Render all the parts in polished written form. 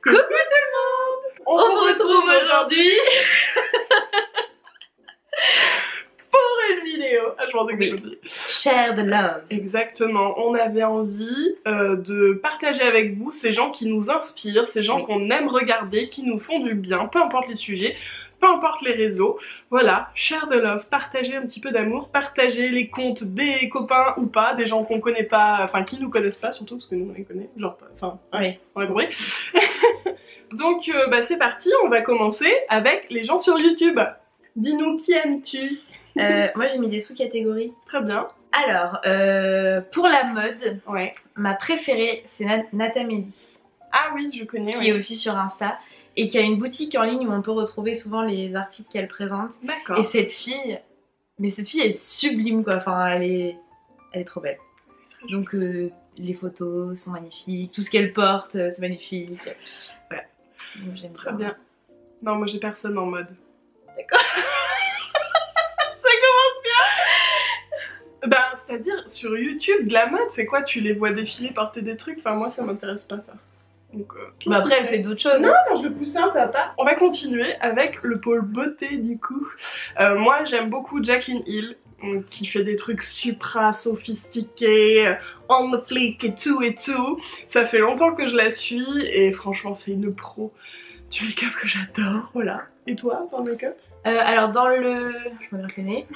Coucou tout le monde! On se retrouve aujourd'hui pour une vidéo. Ah, je m'en oui. Share the love. Exactement, on avait envie de partager avec vous ces gens qui nous inspirent, ces gens qu'on aime regarder, qui nous font du bien, peu importe les sujets, peu importe les réseaux. Voilà, share the love, partager un petit peu d'amour, partager les comptes des copains ou pas, des gens qu'on connaît pas, enfin qui nous connaissent pas surtout, parce que nous on les connaît, genre, enfin, oui. On a compris. Donc c'est parti, on va commencer avec les gens sur YouTube. Dis-nous, qui aimes-tu? Moi j'ai mis des sous-catégories. Très bien. Alors, pour la mode, ouais. Ma préférée c'est Natamélie. Ah oui, je connais. Qui est aussi sur Insta et qui a une boutique en ligne où on peut retrouver souvent les articles qu'elle présente. D'accord. Et cette fille, elle est sublime quoi, enfin elle est trop belle. Donc les photos sont magnifiques, tout ce qu'elle porte c'est magnifique. Voilà. J'aime très bien. Non, moi j'ai personne en mode. D'accord. Ça commence bien. Bah, c'est-à-dire sur YouTube, de la mode, c'est quoi? Tu les vois défiler, porter des trucs? Enfin, moi ça m'intéresse pas ça. Donc, bah après elle fait d'autres choses. Non, je le pousse ça va pas. On va continuer avec le pôle beauté du coup. Moi j'aime beaucoup Jaclyn Hill, qui fait des trucs supra sophistiqués, on the fleek et tout. Ça fait longtemps que je la suis et franchement c'est une pro du make-up que j'adore, voilà. Et toi, dans le make-up? Alors dans le... je me reconnais.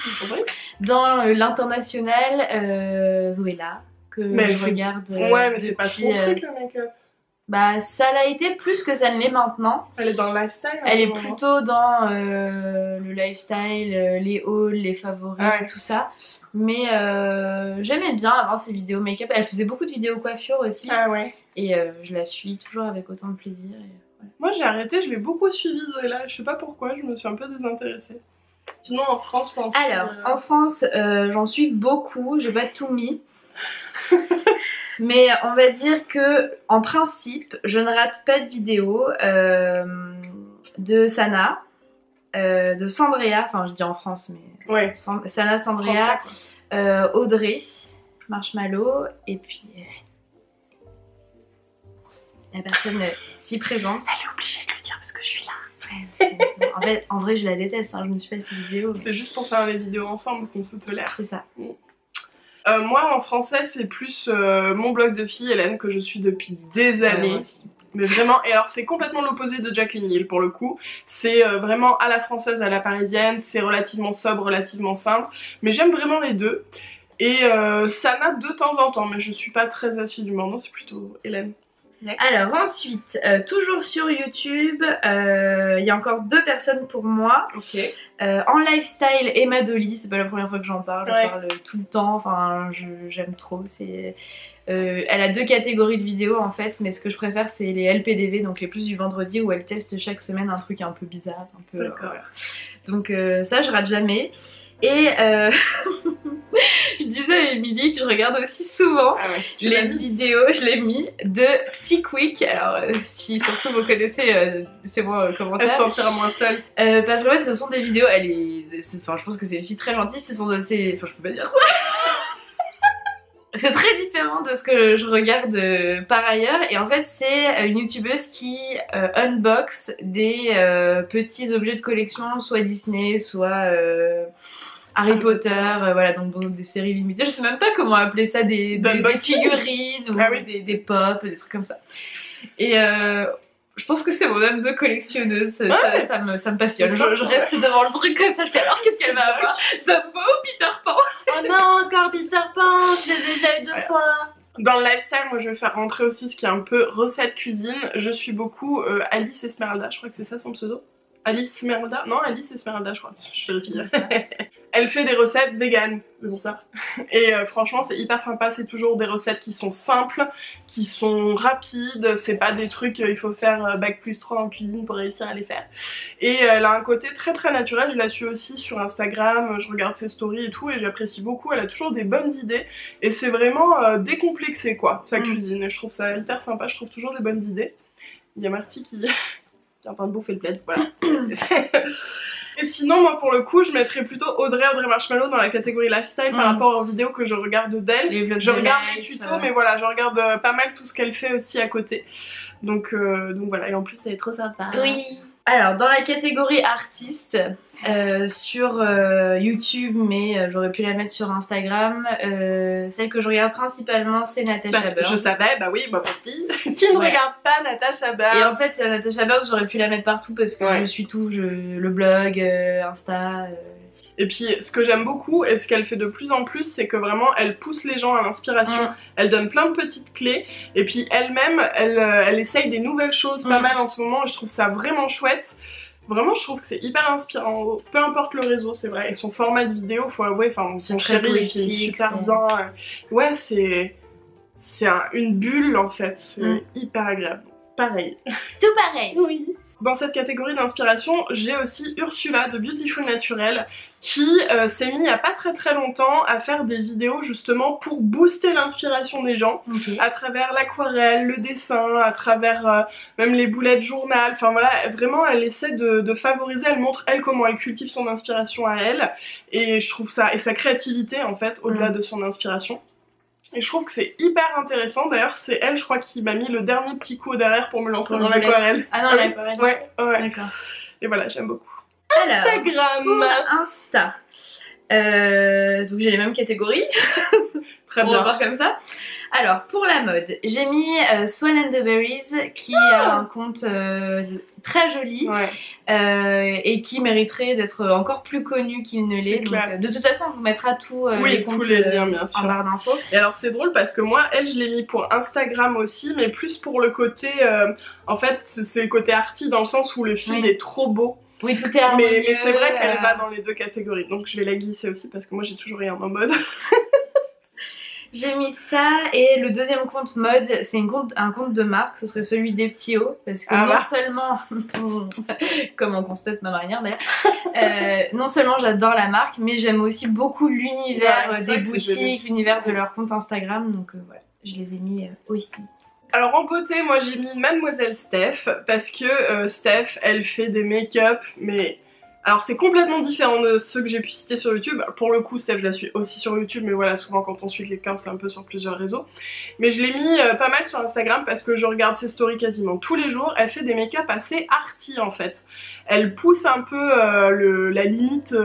Dans l'international, Zoéla, que je regarde ouais mais c'est pas son truc le make-up. Bah ça l'a été plus que ça ne l'est maintenant. Elle est dans le lifestyle. Elle est plutôt dans le lifestyle, les hauls, les favoris, tout ça. Mais j'aimais bien avant ses vidéos make-up. Elle faisait beaucoup de vidéos coiffure aussi. Ah ouais. Et je la suis toujours avec autant de plaisir. Et, voilà. Moi j'ai arrêté, je l'ai beaucoup suivi Zoéla. Je sais pas pourquoi, je me suis un peu désintéressée. Sinon en France, t'en suis... Alors en France, j'en suis beaucoup. J'ai pas tout mis. Mais on va dire que, en principe, je ne rate pas de vidéo de Sana, de Sandrea, enfin je dis en France, mais ouais. Sana, Sandrea, Audrey, Marshmallow, et puis la personne si présente. Elle est obligée de le dire parce que je suis là. Ouais, en fait, en vrai, je la déteste, hein, je me suis fait ces vidéos. Mais... c'est juste pour faire les vidéos ensemble qu'on se tolère. C'est ça. Moi en français c'est plus mon blog de fille Hélène que je suis depuis des années. Mais vraiment, et alors c'est complètement l'opposé de Jaclyn Hill pour le coup. C'est vraiment à la française, à la parisienne, c'est relativement sobre, relativement simple. Mais j'aime vraiment les deux. Et Sana de temps en temps, mais je suis pas très assidûment, non c'est plutôt Hélène. Alors ensuite, toujours sur YouTube, il y a encore deux personnes pour moi. Ok. En lifestyle, Emma Dolly, c'est pas la première fois que j'en parle, je parle tout le temps, enfin j'aime trop. Elle a deux catégories de vidéos en fait, mais ce que je préfère c'est les LPDV, donc les plus du vendredi où elle teste chaque semaine un truc un peu bizarre. Un peu, donc ça je rate jamais. Et je disais à Émilie que je regarde aussi souvent les vidéos, je l'ai mis, de Petit Quick. Alors si surtout vous connaissez, laissez-moi un commentaire. Elle se sentira moins seule. Parce que ce sont des vidéos, enfin je pense que c'est une fille très gentille, enfin je peux pas dire ça. C'est très différent de ce que je regarde par ailleurs, et en fait c'est une youtubeuse qui unbox des petits objets de collection, soit Disney, soit Harry Potter, voilà, donc des séries limitées. Je sais même pas comment appeler ça, des figurines ou des pop, des trucs comme ça. Et je pense que c'est mon âme de collectionneuse, ça me passionne. Je reste devant le truc comme ça, je fais alors qu'est-ce qu'elle va avoir? Dumbo ou Peter Pan? Oh non, encore Peter Pan, je l'ai déjà eu 2 fois. Dans le lifestyle, moi je vais faire rentrer aussi ce qui est un peu recette cuisine. Je suis beaucoup Alice Esmeralda, je crois que c'est ça son pseudo. Alice Esmeralda? Non, Alice Esmeralda je crois, je vérifie. Elle fait des recettes véganes, c'est pour ça. Et franchement c'est hyper sympa, c'est toujours des recettes qui sont simples, qui sont rapides, c'est pas des trucs il faut faire bac+3 en cuisine pour réussir à les faire. Et elle a un côté très très naturel, je la suis aussi sur Instagram, je regarde ses stories et tout et j'apprécie beaucoup, elle a toujours des bonnes idées et c'est vraiment décomplexé quoi, sa cuisine, et je trouve ça hyper sympa, je trouve toujours des bonnes idées. Il y a Marty qui est en train de bouffer le plaid, voilà. Et sinon, moi pour le coup, je mettrais plutôt Audrey Marshmallow dans la catégorie lifestyle par rapport aux vidéos que je regarde d'elle. Je regarde les tutos, mais voilà, je regarde pas mal tout ce qu'elle fait aussi à côté. Donc voilà, et en plus elle est trop sympa. Oui. Alors dans la catégorie artiste, sur YouTube, mais j'aurais pu la mettre sur Instagram, celle que je regarde principalement c'est Natasha Burst. Je savais, bah oui, moi aussi. Qui ne regarde pas Natasha Burst? Et en fait Natasha Burst j'aurais pu la mettre partout parce que je suis tout, le blog, Insta... Et puis ce que j'aime beaucoup et ce qu'elle fait de plus en plus, c'est que vraiment elle pousse les gens à l'inspiration, elle donne plein de petites clés et puis elle-même elle essaye des nouvelles choses pas mal en ce moment et je trouve ça vraiment chouette. Vraiment je trouve que c'est hyper inspirant, peu importe le réseau c'est vrai, et son format de vidéo, faut avouer, enfin son chéri il fait super bien. Ouais, c'est une bulle en fait, c'est hyper agréable. Pareil. Tout pareil. Oui. Dans cette catégorie d'inspiration, j'ai aussi Ursula de Beautiful Naturel qui s'est mis il y a pas très longtemps à faire des vidéos justement pour booster l'inspiration des gens à travers l'aquarelle, le dessin, à travers même les bullet journal, enfin voilà, vraiment elle essaie de favoriser, elle montre elle comment elle cultive son inspiration à elle et je trouve ça, et sa créativité en fait au-delà de son inspiration. Et je trouve que c'est hyper intéressant, d'ailleurs c'est elle je crois qui m'a mis le dernier petit coup derrière pour me lancer dans l'aquarelle. Ah non, l'aquarelle. Ouais. D'accord. Et voilà, j'aime beaucoup. Alors, Instagram. pour Insta, donc j'ai les mêmes catégories. Très bien. On va voir comme ça. Alors pour la mode, j'ai mis Swan and the Berries qui a un compte très joli et qui mériterait d'être encore plus connu qu'il ne l'est. De toute façon on vous mettra tous les comptes, tous les liens bien sûr en barre d'infos. Et alors c'est drôle parce que moi elle je l'ai mis pour Instagram aussi, mais plus pour le côté en fait c'est le côté arty dans le sens où le fil est trop beau. Oui, tout est harmonieux. Mais c'est vrai qu'elle va dans les deux catégories, donc je vais la glisser aussi parce que moi j'ai toujours rien en mode. J'ai mis ça, et le deuxième compte mode, c'est un compte de marque, ce serait celui des petits hauts, parce que non seulement, comme on constate ma manière d'ailleurs, non seulement j'adore la marque, mais j'aime aussi beaucoup l'univers des boutiques, l'univers de leur compte Instagram, donc voilà, je les ai mis aussi. Alors en beauté, moi j'ai mis Mademoiselle Steph, parce que Steph, elle fait des make-up, mais... Alors c'est complètement différent de ceux que j'ai pu citer sur YouTube. Pour le coup, Steph, je la suis aussi sur YouTube, mais voilà, souvent quand on suit quelqu'un, c'est un peu sur plusieurs réseaux. Mais je l'ai mis pas mal sur Instagram parce que je regarde ses stories quasiment tous les jours. Elle fait des make-up assez arty en fait. Elle pousse un peu la limite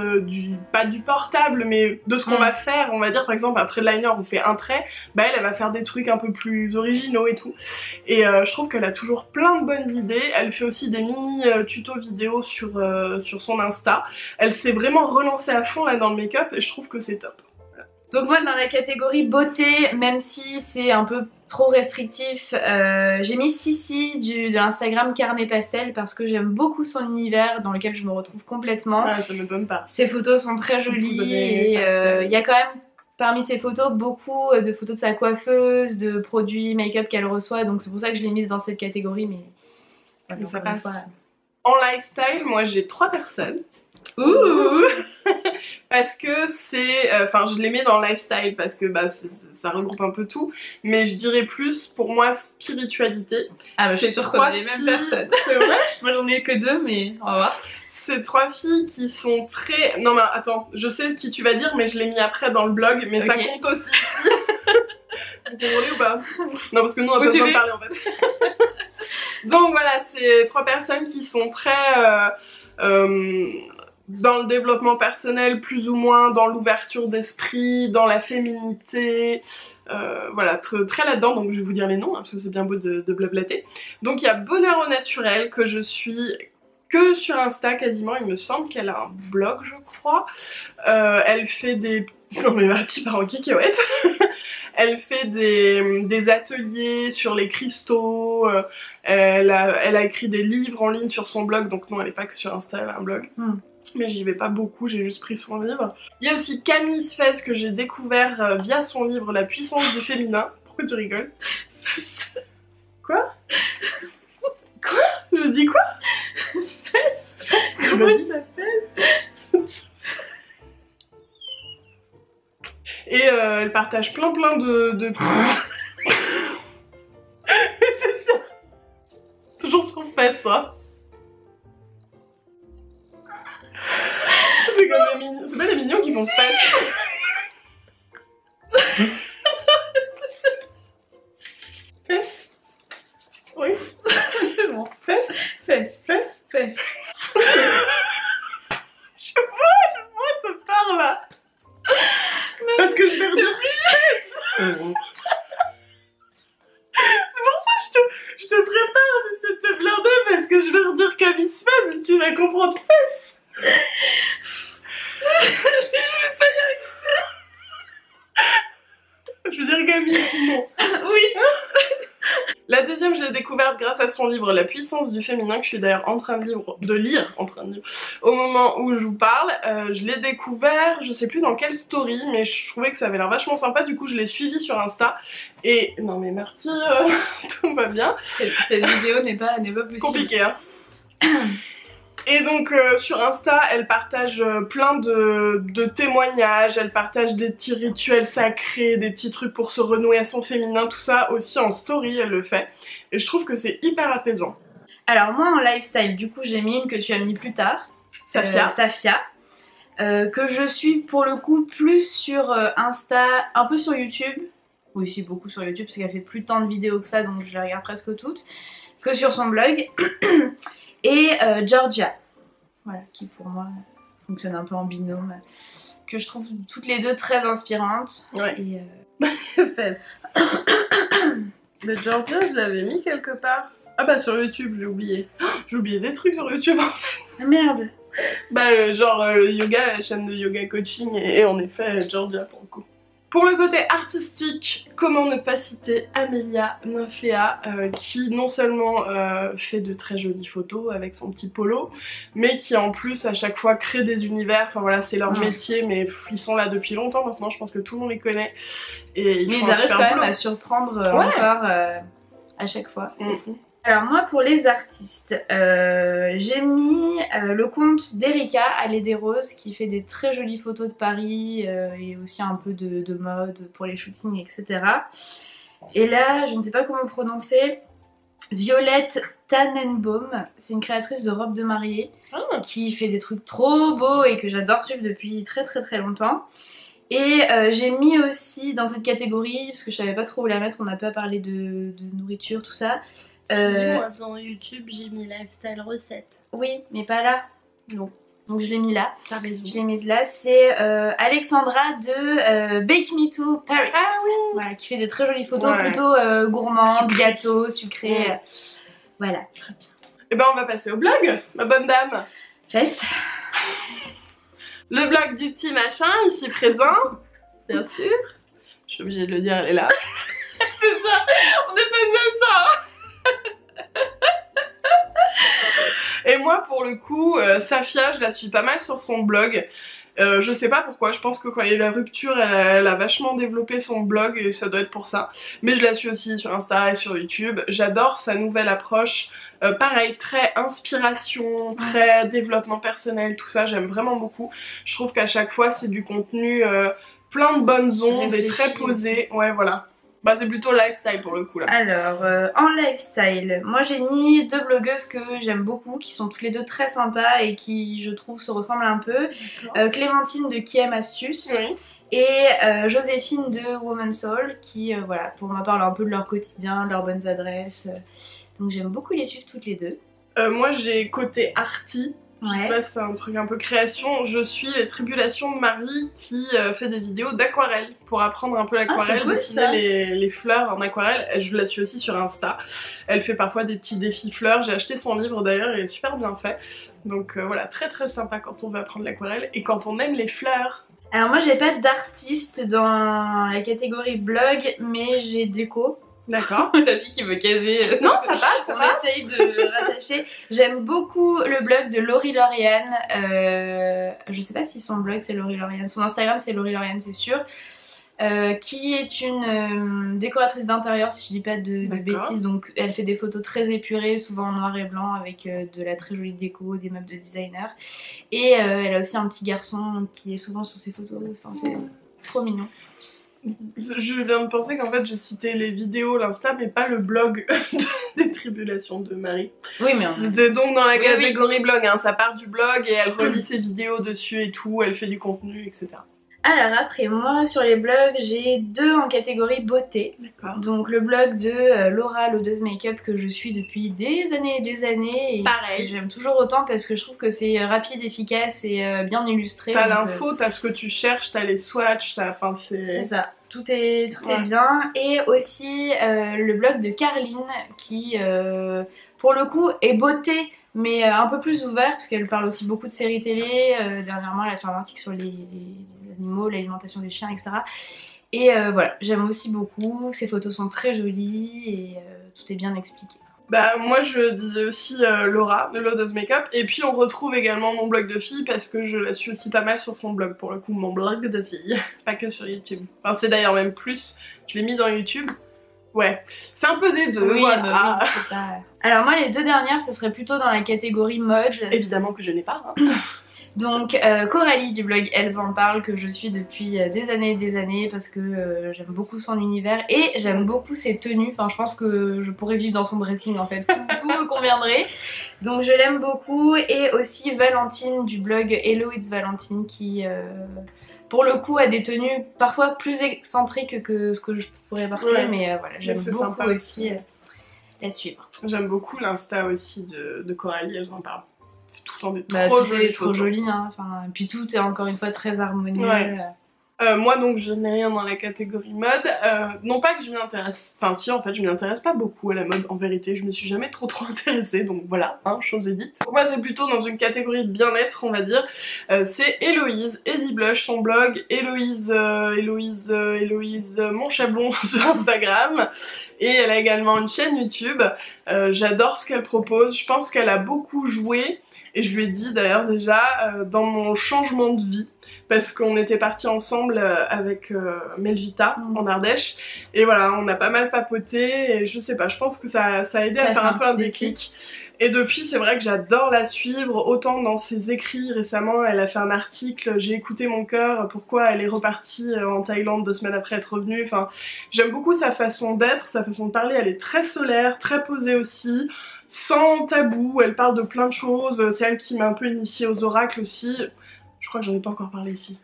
pas du portable, mais de ce qu'on va faire. On va dire par exemple un trait de liner, on fait un trait, bah elle va faire des trucs un peu plus originaux et tout. Et je trouve qu'elle a toujours plein de bonnes idées. Elle fait aussi des mini tutos vidéo sur son Insta. Elle s'est vraiment relancée à fond là dans le make-up et je trouve que c'est top. Voilà. Donc moi dans la catégorie beauté, même si c'est un peu trop restrictif, j'ai mis Sissi de l'Instagram Carnet Pastel parce que j'aime beaucoup son univers dans lequel je me retrouve complètement. Ah, ça me donne pas. Ses photos sont très jolies et il y a quand même parmi ses photos beaucoup de photos de sa coiffeuse, de produits make-up qu'elle reçoit, donc c'est pour ça que je l'ai mise dans cette catégorie, mais voilà, ça passe. En lifestyle, moi j'ai 3 personnes. Ouh. Parce que c'est... Enfin je les mets dans lifestyle parce que bah, ça regroupe un peu tout. Mais je dirais plus pour moi spiritualité. Ah bah je suis sûre qu'on est les mêmes personnes. C'est vrai. Moi j'en ai que 2 mais on va voir. Ces 3 filles qui sont très... Non mais attends, je sais qui tu vas dire mais je l'ai mis après dans le blog. Mais ça compte aussi. Vous comprenez ou pas? Non parce que nous on a pas besoin de parler en fait. Donc voilà, c'est 3 personnes qui sont très dans le développement personnel, plus ou moins dans l'ouverture d'esprit, dans la féminité, voilà, très là-dedans, donc je vais vous dire les noms, hein, parce que c'est bien beau de blablater. Donc il y a Bonheur au naturel, que je suis que sur Insta quasiment, il me semble qu'elle a un blog je crois. Elle fait des... Non mais Marty part en cacahuète. Elle fait des ateliers sur les cristaux, elle a écrit des livres en ligne sur son blog, donc non elle n'est pas que sur Insta, elle a un blog. Mais j'y vais pas beaucoup, j'ai juste pris son livre. Il y a aussi Camille Sfez que j'ai découvert via son livre La puissance du féminin. Pourquoi tu rigoles? Quoi? Quoi? Je dis quoi? Fez? Comment il s'appelle? Et elle partage plein de... C'est ça. Toujours sur Fez, ça. C'est comme les mignons. C'est pas les mignons qui font Fez. Fez. Oui. comprends de fesses. Je veux dire Camille, sinon. Oui. La deuxième, je l'ai découverte grâce à son livre La puissance du féminin, que je suis d'ailleurs en train de lire au moment où je vous parle. Je l'ai découvert, je sais plus dans quelle story, mais je trouvais que ça avait l'air vachement sympa, du coup je l'ai suivi sur Insta. Et non mais Marty, tout va bien. Cette vidéo n'est pas possible. Compliqué, hein. Et donc sur Insta, elle partage plein de témoignages, elle partage des petits rituels sacrés, des petits trucs pour se renouer à son féminin, tout ça aussi en story, elle le fait. Et je trouve que c'est hyper apaisant. Alors moi en lifestyle, du coup j'ai mis une que tu as mis plus tard, Safia, que je suis pour le coup plus sur Insta, un peu sur YouTube, oui aussi beaucoup sur YouTube parce qu'elle fait plus tant de vidéos que ça donc je les regarde presque toutes, que sur son blog. Et Georgia, voilà, qui pour moi fonctionne un peu en binôme, que je trouve toutes les deux très inspirantes. Ouais. Et fesses. Mais Georgia, je l'avais mis quelque part. Ah bah sur YouTube, j'ai oublié. J'ai oublié des trucs sur YouTube. Ah merde. Bah genre le yoga, la chaîne de yoga coaching et en effet Georgia pour le coup. Pour le côté artistique, comment ne pas citer Amelia Nymphéa qui non seulement fait de très jolies photos avec son petit polo, mais qui en plus à chaque fois crée des univers, enfin voilà c'est leur métier, mais ils sont là depuis longtemps maintenant, je pense que tout le monde les connaît. Et ils arrivent quand même à surprendre encore à chaque fois, c'est fou. Alors moi pour les artistes, j'ai mis le compte d'Erika Allée des Roses qui fait des très jolies photos de Paris et aussi un peu de mode pour les shootings etc. Et là je ne sais pas comment prononcer, Violette Tannenbaum, c'est une créatrice de robes de mariée qui fait des trucs trop beaux et que j'adore suivre depuis très longtemps. Et j'ai mis aussi dans cette catégorie, parce que je savais pas trop où la mettre, on a pas parlé de nourriture tout ça. Moi dans YouTube j'ai mis lifestyle recette. Oui, mais pas là. Non. Donc je l'ai mis là. T'as raison. Je l'ai mise là. C'est Alexandra de Bake Me To Paris. Ah oui. Voilà, qui fait de très jolies photos plutôt gourmandes, gâteaux, sucrés. Voilà. Et ben on va passer au blog, ma bonne dame. Fess. Le blog du petit machin, ici présent. Bien sûr. Je suis obligée de le dire, elle est là. C'est ça, on est passé à ça. Et moi pour le coup, Safia, je la suis pas mal sur son blog. Je sais pas pourquoi, je pense que quand il y a eu la rupture, elle a vachement développé son blog et ça doit être pour ça. Mais je la suis aussi sur Insta et sur YouTube. J'adore sa nouvelle approche. Pareil, très inspiration, très développement personnel, tout ça, j'aime vraiment beaucoup. Je trouve qu'à chaque fois c'est du contenu plein de bonnes ondes et très posé. Ouais voilà. Bah c'est plutôt lifestyle pour le coup là. Alors en lifestyle, moi j'ai mis deux blogueuses que j'aime beaucoup, qui sont toutes les deux très sympas et qui je trouve se ressemblent un peu. Clémentine de Qui aime Astuce et Joséphine de Woman's Soul qui voilà, pour moi parlent un peu de leur quotidien, de leurs bonnes adresses. Donc j'aime beaucoup les suivre toutes les deux. Moi j'ai côté arty. Je sais pas si c'est un truc un peu création, je suis les tribulations de Marie qui fait des vidéos d'aquarelle pour apprendre un peu l'aquarelle, dessiner les fleurs en aquarelle. Je la suis aussi sur Insta, elle fait parfois des petits défis fleurs, j'ai acheté son livre d'ailleurs, il est super bien fait. Donc voilà, très sympa quand on veut apprendre l'aquarelle et quand on aime les fleurs. Alors moi j'ai pas d'artiste dans la catégorie blog, mais j'ai déco. D'accord. La fille qui veut caser. Non, ça passe, ça passe. On essaye de rattacher. J'aime beaucoup le blog de Laurie Lauriane. Je sais pas si son blog c'est Laurie Lauriane. Son Instagram c'est Laurie Lauriane, c'est sûr. Qui est une décoratrice d'intérieur, si je dis pas de bêtises. Donc elle fait des photos très épurées, souvent en noir et blanc, avec de la très jolie déco, des meubles de designer. Et elle a aussi un petit garçon qui est souvent sur ses photos. Enfin, c'est trop mignon. Je viens de penser qu'en fait j'ai cité les vidéos, l'Insta, mais pas le blog des tribulations de Marie. Oui, mais c'était donc dans la catégorie blog, hein. Ça part du blog et elle relie ses vidéos dessus et tout, elle fait du contenu, etc. Alors après, moi sur les blogs, j'ai deux en catégorie beauté. D'accord. Donc le blog de Laura, l'odeuse make-up, que je suis depuis des années et des années. Et pareil. J'aime toujours autant parce que je trouve que c'est rapide, efficace et bien illustré. T'as l'info, t'as ce que tu cherches, t'as les swatchs, enfin c'est ça. Tout est bien. Et aussi le blog de Carline qui pour le coup est beauté mais un peu plus ouvert parce qu'elle parle aussi beaucoup de séries télé. Dernièrement elle a fait un article sur les animaux, l'alimentation des chiens, etc. Et voilà, j'aime aussi beaucoup, ses photos sont très jolies et tout est bien expliqué. Bah moi je disais aussi Laura de Loads of Makeup, et puis on retrouve également mon blog de fille parce que je la suis aussi pas mal sur son blog, pour le coup mon blog de fille, pas que sur YouTube. Enfin c'est d'ailleurs même plus, je l'ai mis dans YouTube. Ouais, c'est un peu des deux, oui, voilà. Bah oui, c'est pas... Alors moi les deux dernières ce serait plutôt dans la catégorie mode. Évidemment que je n'ai pas. Hein. Donc Coralie du blog Elles en parlent, que je suis depuis des années parce que j'aime beaucoup son univers et j'aime beaucoup ses tenues. Enfin je pense que je pourrais vivre dans son dressing en fait, tout me conviendrait. Donc je l'aime beaucoup. Et aussi Valentine du blog Hello It's Valentine qui pour le coup a des tenues parfois plus excentriques que ce que je pourrais porter, ouais. Mais voilà, j'aime beaucoup sympa aussi la suivre. J'aime beaucoup l'insta aussi de Coralie, Elles en parlent. Tout en est trop joli, hein. Enfin, puis tout est encore une fois très harmonieux. Ouais. Moi donc je n'ai rien dans la catégorie mode, non pas que je m'y intéresse, enfin si en fait je m'y intéresse pas beaucoup à la mode en vérité, je me suis jamais trop intéressée, donc voilà, hein, chose est dite. Pour moi c'est plutôt dans une catégorie de bien-être on va dire, c'est Héloïse, Easy Blush, son blog, Héloïse Mon Chablon sur Instagram, et elle a également une chaîne YouTube, j'adore ce qu'elle propose, je pense qu'elle a beaucoup joué, et je lui ai dit d'ailleurs déjà, dans mon changement de vie, parce qu'on était partis ensemble avec Melvita en Ardèche, et voilà, on a pas mal papoté, et je sais pas, je pense que ça a aidé à faire un peu un déclic. Et depuis, c'est vrai que j'adore la suivre, autant dans ses écrits. Récemment, elle a fait un article, j'ai écouté mon cœur, pourquoi elle est repartie en Thaïlande 2 semaines après être revenue. Enfin, j'aime beaucoup sa façon d'être, sa façon de parler, elle est très solaire, très posée aussi, sans tabou, elle parle de plein de choses, c'est elle qui m'a un peu initiée aux oracles aussi. Je crois que j'en ai pas encore parlé ici.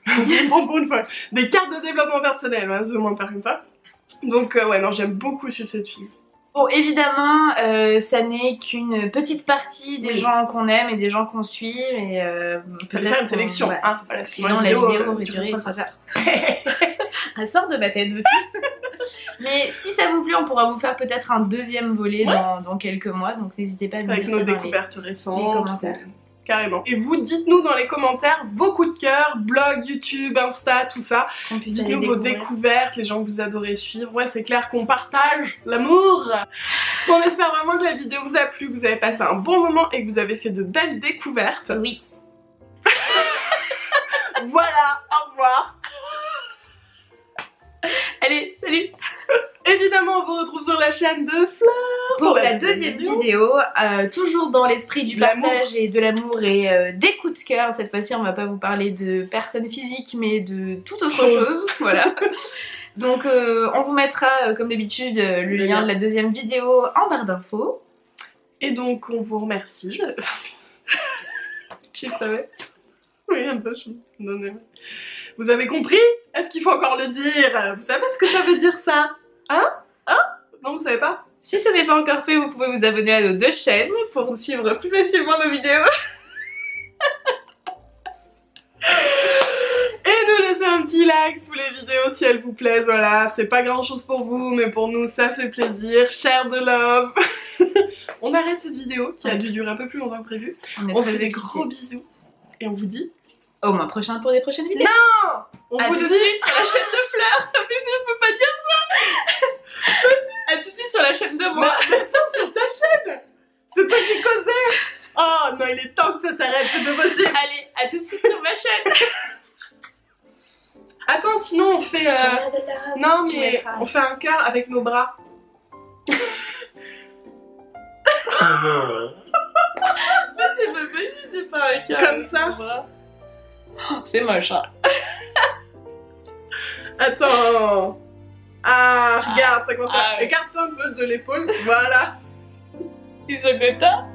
Bon, pour une fois. Des cartes de développement personnel, hein, c'est au moins faire comme ça. Donc ouais, non, j'aime beaucoup suivre cette fille. Bon, évidemment, ça n'est qu'une petite partie des gens qu'on aime et des gens qu'on suit, et peut-être faire une sélection, ouais. Hein, voilà, sinon la vidéo aurait duré 3 heures. Elle sort de ma tête. Mais si ça vous plaît, on pourra vous faire peut-être un deuxième volet dans quelques mois, donc n'hésitez pas à nous dire ça avec nos découvertes récentes, les commentaires. Carrément. Et vous, dites-nous dans les commentaires vos coups de cœur, blog, YouTube, Insta, tout ça. Dites-nous vos découvertes, les gens que vous adorez suivre. Ouais, c'est clair qu'on partage l'amour. On espère vraiment que la vidéo vous a plu, que vous avez passé un bon moment et que vous avez fait de belles découvertes. Oui. Voilà, au revoir. Allez, salut. Évidemment, on vous retrouve sur la chaîne de Fleur pour la deuxième vidéo, toujours dans l'esprit du partage et de l'amour et des coups de cœur. Cette fois-ci, on va pas vous parler de personnes physiques, mais de toute autre chose. Voilà. Donc, on vous mettra, comme d'habitude, le lien de la deuxième vidéo en barre d'infos. Et donc, on vous remercie. Tu le savais? Oui, un peu, vous avez compris? Est-ce qu'il faut encore le dire? Vous savez ce que ça veut dire ça? Hein? Hein? Non, vous savez pas? Si ce n'est pas encore fait, vous pouvez vous abonner à nos 2 chaînes pour suivre plus facilement nos vidéos. Et nous laisser un petit like sous les vidéos si elles vous plaisent, voilà. C'est pas grand chose pour vous, mais pour nous ça fait plaisir. Share the love. On arrête cette vidéo qui a dû durer un peu plus longtemps que prévu. On fait des gros bisous et on vous dit au mois prochain pour des prochaines vidéos. Non! On vous tout de suite sur la chaîne de Fleur. Mais je peux pas dire ça. A tout de suite sur la chaîne de moi. Mais non, sur ta chaîne. C'est toi qui causais. Oh non, il est temps que ça s'arrête, c'est pas possible. Allez, à tout de suite sur ma chaîne. Attends, sinon on fait... Non mais on fait un cœur avec nos bras. Mais c'est pas possible de faire un cœur comme ça. C'est moche, hein. Attends. Ah, regarde, ça commence à... Écarte-toi un peu de l'épaule, voilà. Ils sont contents.